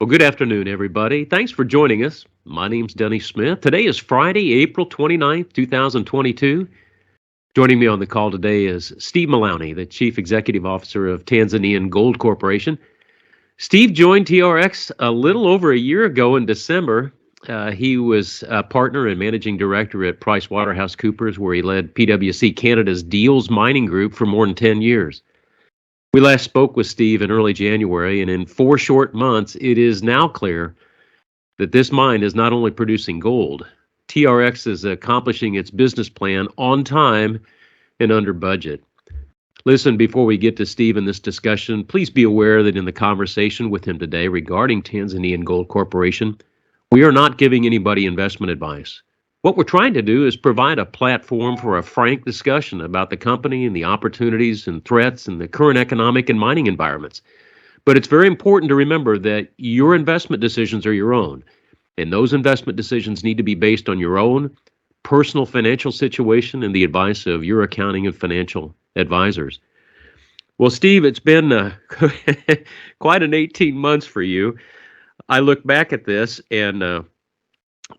Well, good afternoon, everybody. Thanks for joining us. My name's Denny Smith. Today is Friday, April 29th, 2022. Joining me on the call today is Steve Mullowney, the Chief Executive Officer of Tanzanian Gold Corporation. Steve joined TRX a little over a year ago in December. He was a partner and managing director at PricewaterhouseCoopers, where he led PwC Canada's Deals Mining Group for more than 10 years. We last spoke with Steve in early January, and in 4 short months, it is now clear that this mine is not only producing gold, TRX is accomplishing its business plan on time and under budget. Listen, before we get to Steve in this discussion, please be aware that in the conversation with him today regarding Tanzanian Gold Corporation, we are not giving anybody investment advice. What we're trying to do is provide a platform for a frank discussion about the company and the opportunities and threats in the current economic and mining environments. But it's very important to remember that your investment decisions are your own, and those investment decisions need to be based on your own personal financial situation and the advice of your accounting and financial advisors. Well, Steve, it's been quite an 18 months for you. I look back at this and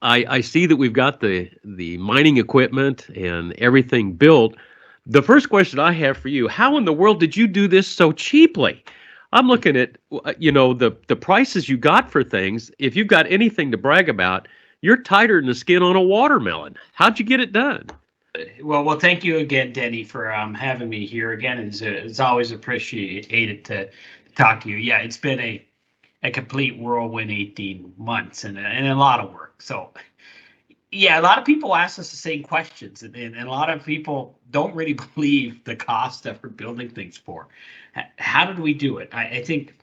I see that we've got the mining equipment and everything built. The first question I have for you, how in the world did you do this so cheaply? I'm looking at, the prices you got for things. If you've got anything to brag about, you're tighter than the skin on a watermelon. How'd you get it done? Well, thank you again, Denny, for having me here again. It's always appreciated to talk to you. Yeah, it's been a complete whirlwind 18 months and a lot of work. So, yeah, a lot of people ask us the same questions, and a lot of people don't really believe the cost that we're building things for. How did we do it? I think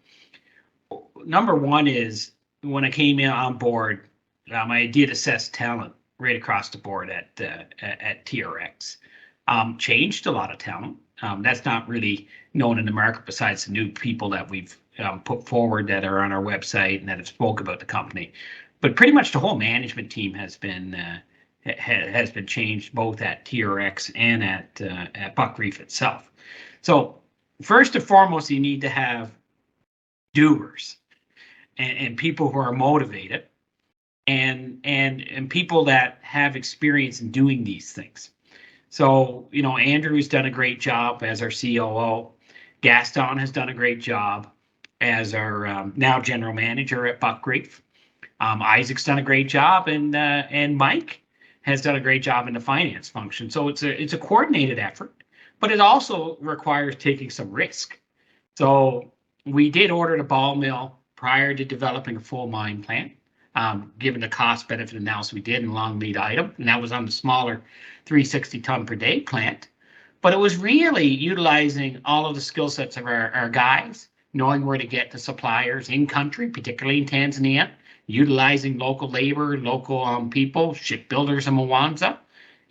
number one is when I came in on board, I did assess talent right across the board at TRX. Changed a lot of talent. That's not really known in the market besides the new people that we've put forward that are on our website and that have spoke about the company. But pretty much the whole management team has been changed both at TRX and at Buckreef itself. So first and foremost, you need to have doers and people who are motivated and people that have experience in doing these things. So, Andrew's done a great job as our COO. Gaston has done a great job as our now general manager at Buckreef. Isaac's done a great job, and Mike has done a great job in the finance function. So it's a coordinated effort, but it also requires taking some risk. So we did order the ball mill prior to developing a full mine plan. Given the cost benefit analysis we did in long lead item, and that was on the smaller 360 ton per day plant. But it was really utilizing all of the skill sets of our guys, knowing where to get the suppliers in country, particularly in Tanzania, utilizing local labor, local people, shipbuilders in Mwanza,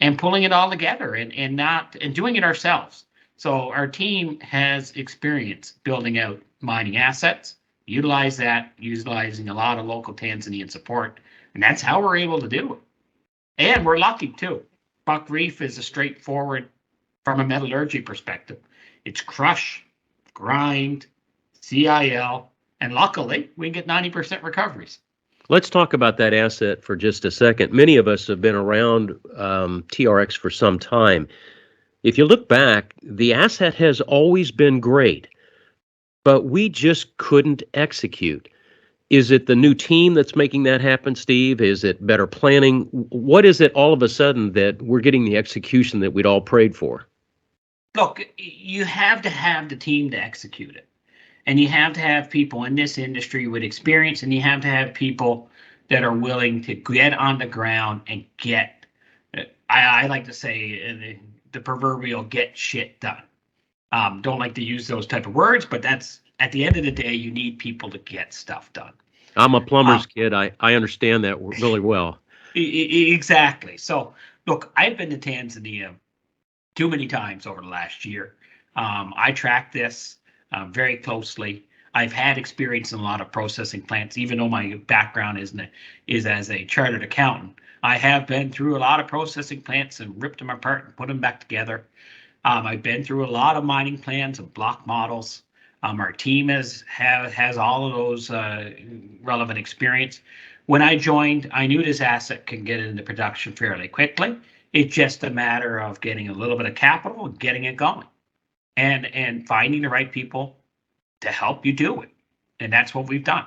and pulling it all together and doing it ourselves. So our team has experience building out mining assets, utilizing a lot of local Tanzanian support, and that's how we're able to do it. And we're lucky too. Buckreef is a straightforward from a metallurgy perspective. It's crush, grind, CIL, and luckily we get 90% recoveries. Let's talk about that asset for just a second. Many of us have been around TRX for some time. If you look back, the asset has always been great, but we just couldn't execute. Is it the new team that's making that happen, Steve? Is it better planning? What is it all of a sudden that we're getting the execution that we'd all prayed for? Look, you have to have the team to execute it. And you have to have people in this industry with experience, and you have to have people that are willing to get on the ground and get, I like to say, the proverbial get shit done. Don't like to use those type of words, but that's at the end of the day, you need people to get stuff done. I'm a plumber's kid. I understand that really well. Exactly. So, look, I've been to Tanzania too many times over the last year. I track this very closely. I've had experience in a lot of processing plants, even though my background is as a chartered accountant. I have been through a lot of processing plants and ripped them apart and put them back together. I've been through a lot of mining plans and block models. Our team has all of those relevant experience. When I joined, I knew this asset can get into production fairly quickly. It's just a matter of getting a little bit of capital and getting it going, and finding the right people to help you do it. And that's what we've done.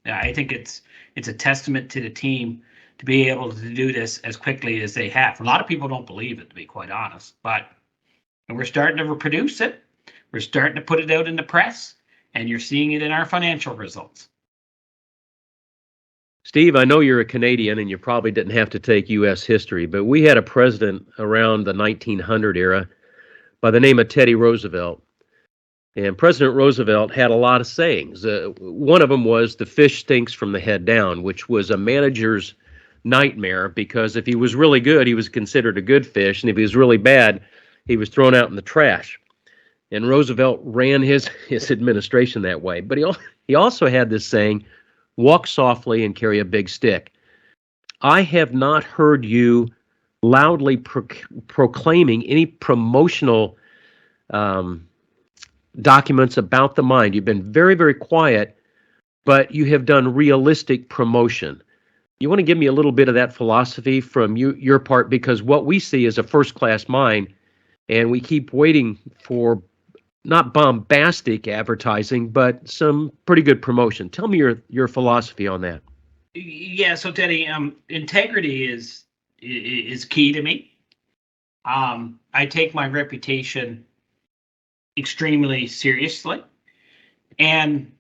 I think it's a testament to the team to be able to do this as quickly as they have. A lot of people don't believe it, to be quite honest, but we're starting to reproduce it. We're starting to put it out in the press, and you're seeing it in our financial results. Steve, I know you're a Canadian and you probably didn't have to take U.S. history, but we had a president around the 1900 era by the name of Teddy Roosevelt. And President Roosevelt had a lot of sayings. One of them was, "The fish stinks from the head down," which was a manager's nightmare, because if he was really good, he was considered a good fish, and if he was really bad, he was thrown out in the trash. And Roosevelt ran his administration that way. But he also had this saying, "Walk softly and carry a big stick." I have not heard you loudly proclaiming any promotional documents about the mine. You've been very, very quiet, but you have done realistic promotion. You want to give me a little bit of that philosophy from your part, because what we see is a first-class mine, and we keep waiting for not bombastic advertising, but some pretty good promotion. Tell me your philosophy on that. Yeah, so Denny, integrity is key to me. I take my reputation extremely seriously, and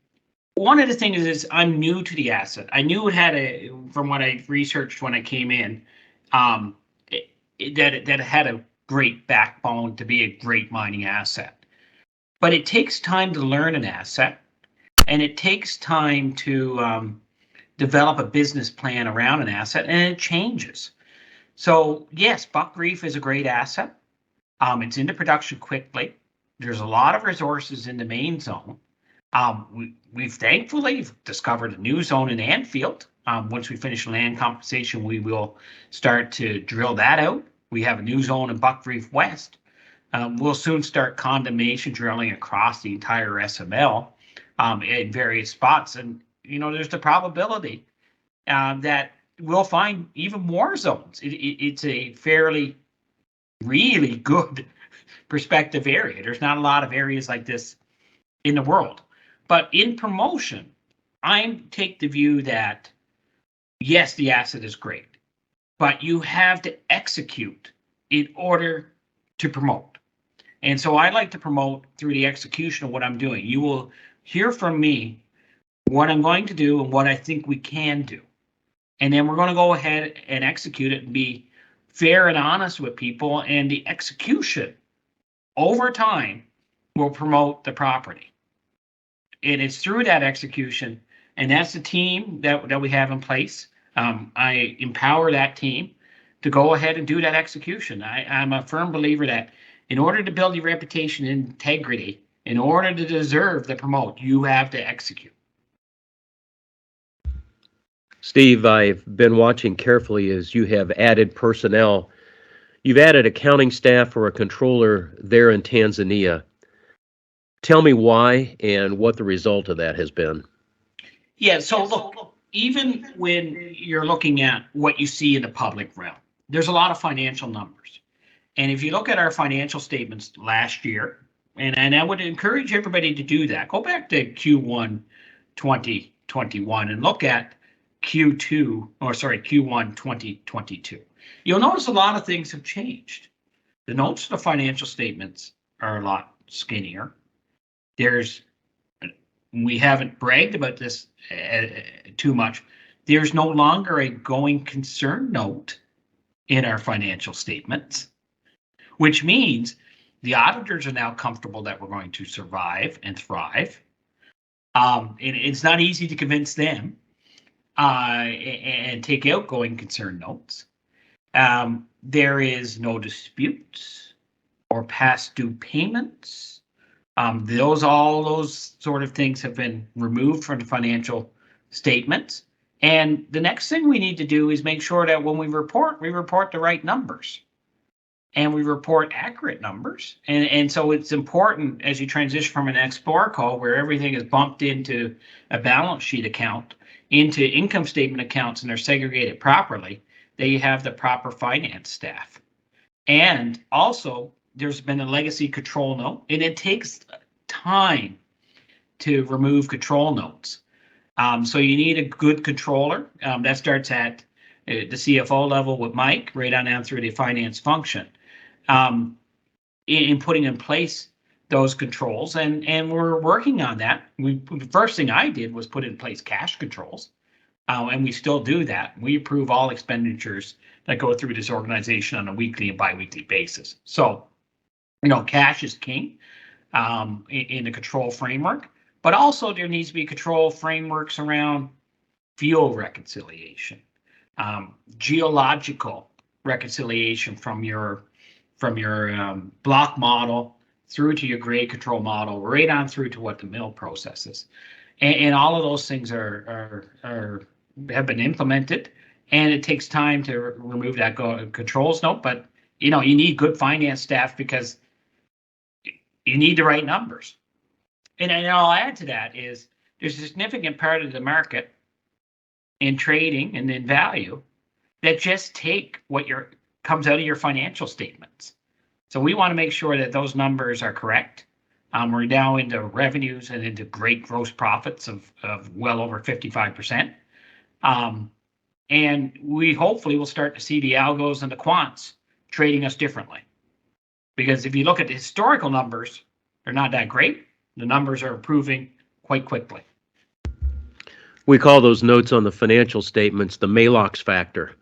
one of the things is I'm new to the asset. I knew it had from what I researched when I came in, that it had a great backbone to be a great mining asset. But it takes time to learn an asset, and it takes time to develop a business plan around an asset, and it changes. So yes, Buckreef is a great asset. It's into production quickly. There's a lot of resources in the main zone. We've thankfully discovered a new zone in Anfield. Once we finish land compensation, we will start to drill that out. We have a new zone in Buckreef West. We'll soon start condemnation drilling across the entire SML in various spots. And, there's the probability that we'll find even more zones. It's a fairly, really good prospective area. There's not a lot of areas like this in the world. But in promotion, I take the view that, yes, the asset is great, but you have to execute in order to promote. And so I like to promote through the execution of what I'm doing. You will hear from me what I'm going to do and what I think we can do. And then we're going to go ahead and execute it and be fair and honest with people. And the execution over time will promote the property. And it's through that execution, and that's the team that we have in place. I empower that team to go ahead and do that execution. I'm a firm believer that in order to build your reputation and integrity, in order to deserve the promote, you have to execute. Steve, I've been watching carefully as you have added personnel. You've added accounting staff or a controller there in Tanzania. Tell me why and what the result of that has been. Yeah, so look, even when you're looking at what you see in the public realm, there's a lot of financial numbers. And if you look at our financial statements last year, and I would encourage everybody to do that, go back to Q1 2021 and look at Q1 2022. You'll notice a lot of things have changed. The notes to the financial statements are a lot skinnier. We haven't bragged about this too much. There's no longer a going concern note in our financial statements, which means the auditors are now comfortable that we're going to survive and thrive. And it's not easy to convince them and take out going concern notes. There is no disputes or past due payments. All those sort of things have been removed from the financial statements. And the next thing we need to do is make sure that when we report the right numbers. and we report accurate numbers. And so it's important as you transition from an Explorer where everything is bumped into a balance sheet account, into income statement accounts, and they're segregated properly, that you have the proper finance staff. And also, there's been a legacy control note, and it takes time to remove control notes. So you need a good controller. That starts at the CFO level with Mike, right on down through the finance function, in putting in place those controls. And we're working on that. The first thing I did was put in place cash controls, and we still do that. We approve all expenditures that go through this organization on a weekly and biweekly basis. So, cash is king in the control framework. But also there needs to be control frameworks around fuel reconciliation, geological reconciliation from your block model through to your grade control model, right on through to what the mill processes. And all of those things have been implemented, and it takes time to remove that controls note. But you need good finance staff because you need the right numbers. And I'll add to that is there's a significant part of the market in trading and in value that just take what comes out of your financial statements. So we want to make sure that those numbers are correct. We're now into revenues and into great gross profits of well over 55%. And we hopefully will start to see the algos and the quants trading us differently. Because if you look at the historical numbers, they're not that great. The numbers are improving quite quickly. We call those notes on the financial statements the Maalox factor.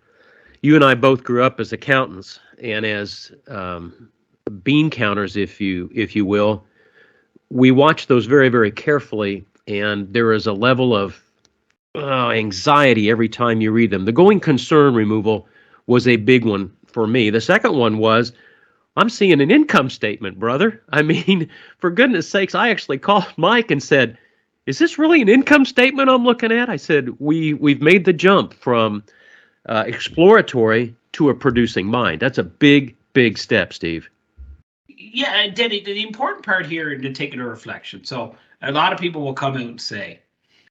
You and I both grew up as accountants and as bean counters, if you will. We watch those very, very carefully, and there is a level of anxiety every time you read them. The going concern removal was a big one for me. The second one was, I'm seeing an income statement, brother. I mean, for goodness sakes, I actually called Mike and said, is this really an income statement I'm looking at? I said, we've made the jump from exploratory to a producing mine. That's a big, big step, Steve. Yeah, Denny, the important part here is to take it a reflection. So a lot of people will come out and say,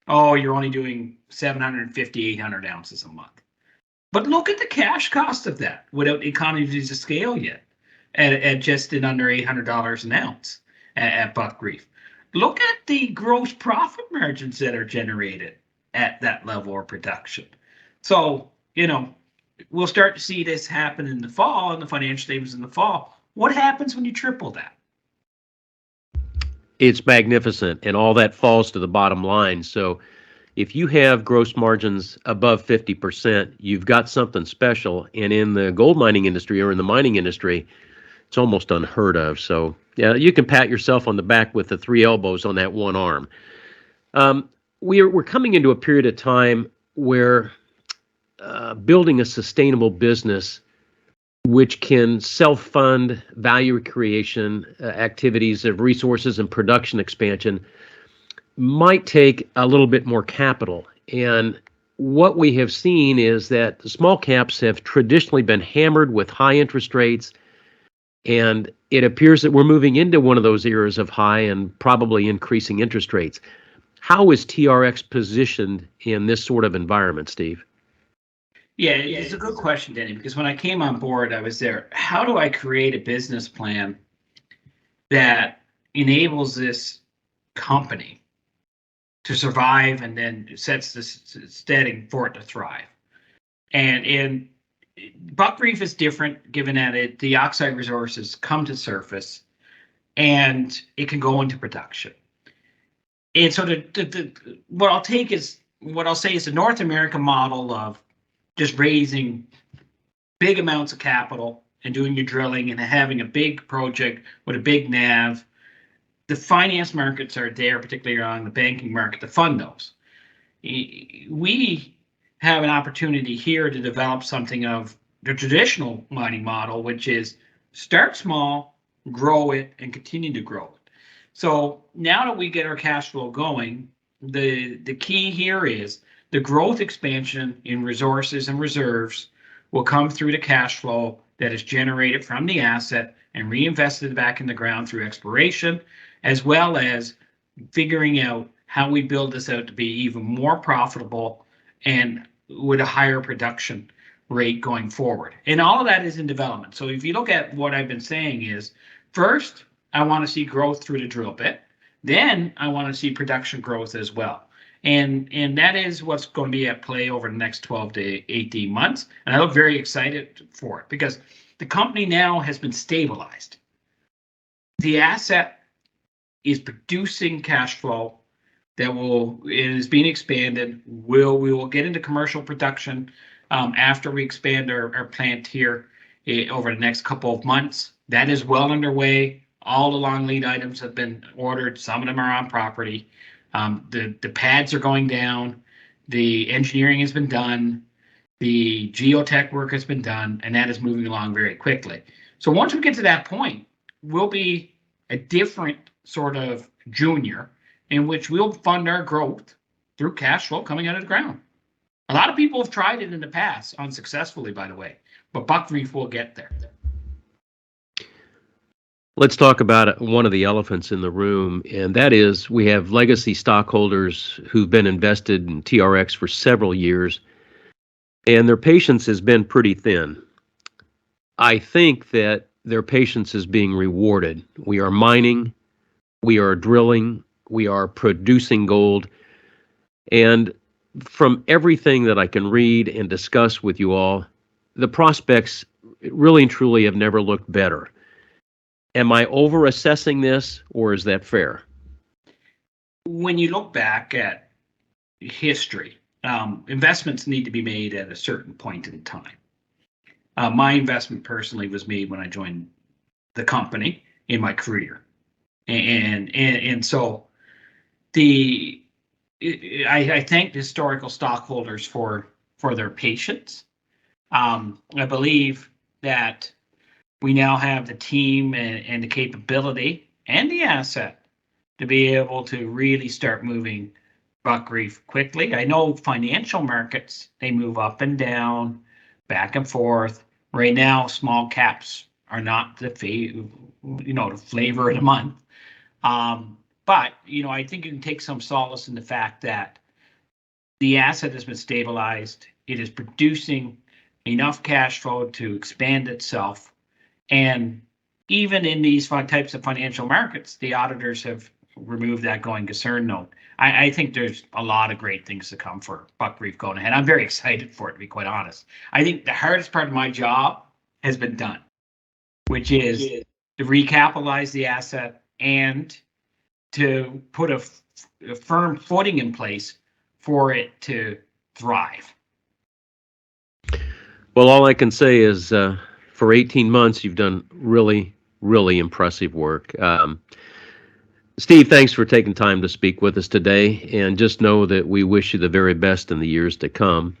oh, you're only doing 750, 800 ounces a month. But look at the cash cost of that without economies of scale yet. At just in under $800 an ounce at Buckreef. Look at the gross profit margins that are generated at that level of production. So, we'll start to see this happen in the fall, and the financial statements in the fall. What happens when you triple that? It's magnificent, and all that falls to the bottom line. So if you have gross margins above 50%, you've got something special. And in the gold mining industry or in the mining industry, it's almost unheard of. So, yeah, you can pat yourself on the back with the three elbows on that one arm. We're coming into a period of time where building a sustainable business which can self-fund value creation activities of resources and production expansion might take a little bit more capital. And what we have seen is that the small caps have traditionally been hammered with high interest rates, and it appears that we're moving into one of those eras of high and probably increasing interest rates. How is TRX positioned in this sort of environment, Steve? Yeah, it's a good question, Denny, because when I came on board, I was there. How do I create a business plan that enables this company to survive and then sets the setting for it to thrive? And Buckreef is different, given that the oxide resources come to surface and it can go into production. And so what I'll say is the North American model of just raising big amounts of capital and doing your drilling and having a big project with a big NAV. The finance markets are there, particularly on the banking market, to fund those. We have an opportunity here to develop something of the traditional mining model, which is start small, grow it, and continue to grow it. So now that we get our cash flow going, the key here is the growth expansion in resources and reserves will come through the cash flow that is generated from the asset and reinvested back in the ground through exploration, as well as figuring out how we build this out to be even more profitable and with a higher production rate going forward. And all of that is in development. So if you look at what I've been saying is, first, I want to see growth through the drill bit. Then I want to see production growth as well. And that is what's going to be at play over the next 12 to 18 months. And I look very excited for it because the company now has been stabilized. The asset is producing cash flow that is being expanded. We will get into commercial production after we expand our plant here over the next couple of months. That is well underway. All the long lead items have been ordered. Some of them are on property. The pads are going down. The engineering has been done. The geotech work has been done, and that is moving along very quickly. So once we get to that point, we'll be a different sort of junior in which we'll fund our growth through cash flow coming out of the ground. A lot of people have tried it in the past, unsuccessfully, by the way, but Buckreef will get there. Let's talk about one of the elephants in the room, and that is we have legacy stockholders who've been invested in TRX for several years, and their patience has been pretty thin. I think that their patience is being rewarded. We are mining, we are drilling, we are producing gold, and from everything that I can read and discuss with you all, the prospects really and truly have never looked better. Am I over-assessing this, or is that fair? When you look back at history, investments need to be made at a certain point in time. My investment personally was made when I joined the company in my career. And so I thank the historical stockholders for their patience. I believe that we now have the team and the capability and the asset to be able to really start moving Buckreef quickly. I know financial markets, they move up and down, back and forth. Right now, small caps are not the flavor of the month. But I think you can take some solace in the fact that the asset has been stabilized. It is producing enough cash flow to expand itself. And even in these types of financial markets, the auditors have removed that going concern note. I think there's a lot of great things to come for Buckreef going ahead. I'm very excited for it, to be quite honest. I think the hardest part of my job has been done, which is to recapitalize the asset and to put a firm footing in place for it to thrive. Well, all I can say is for 18 months, you've done really, really impressive work. Steve, thanks for taking time to speak with us today, and just know that we wish you the very best in the years to come.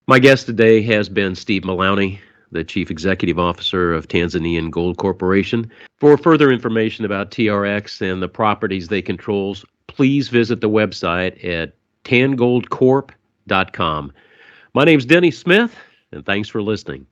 My guest today has been Steve Mullowney, the Chief Executive Officer of Tanzanian Gold Corporation. For further information about TRX and the properties they controls, please visit the website at tangoldcorp.com. My name's Denny Smith, and thanks for listening.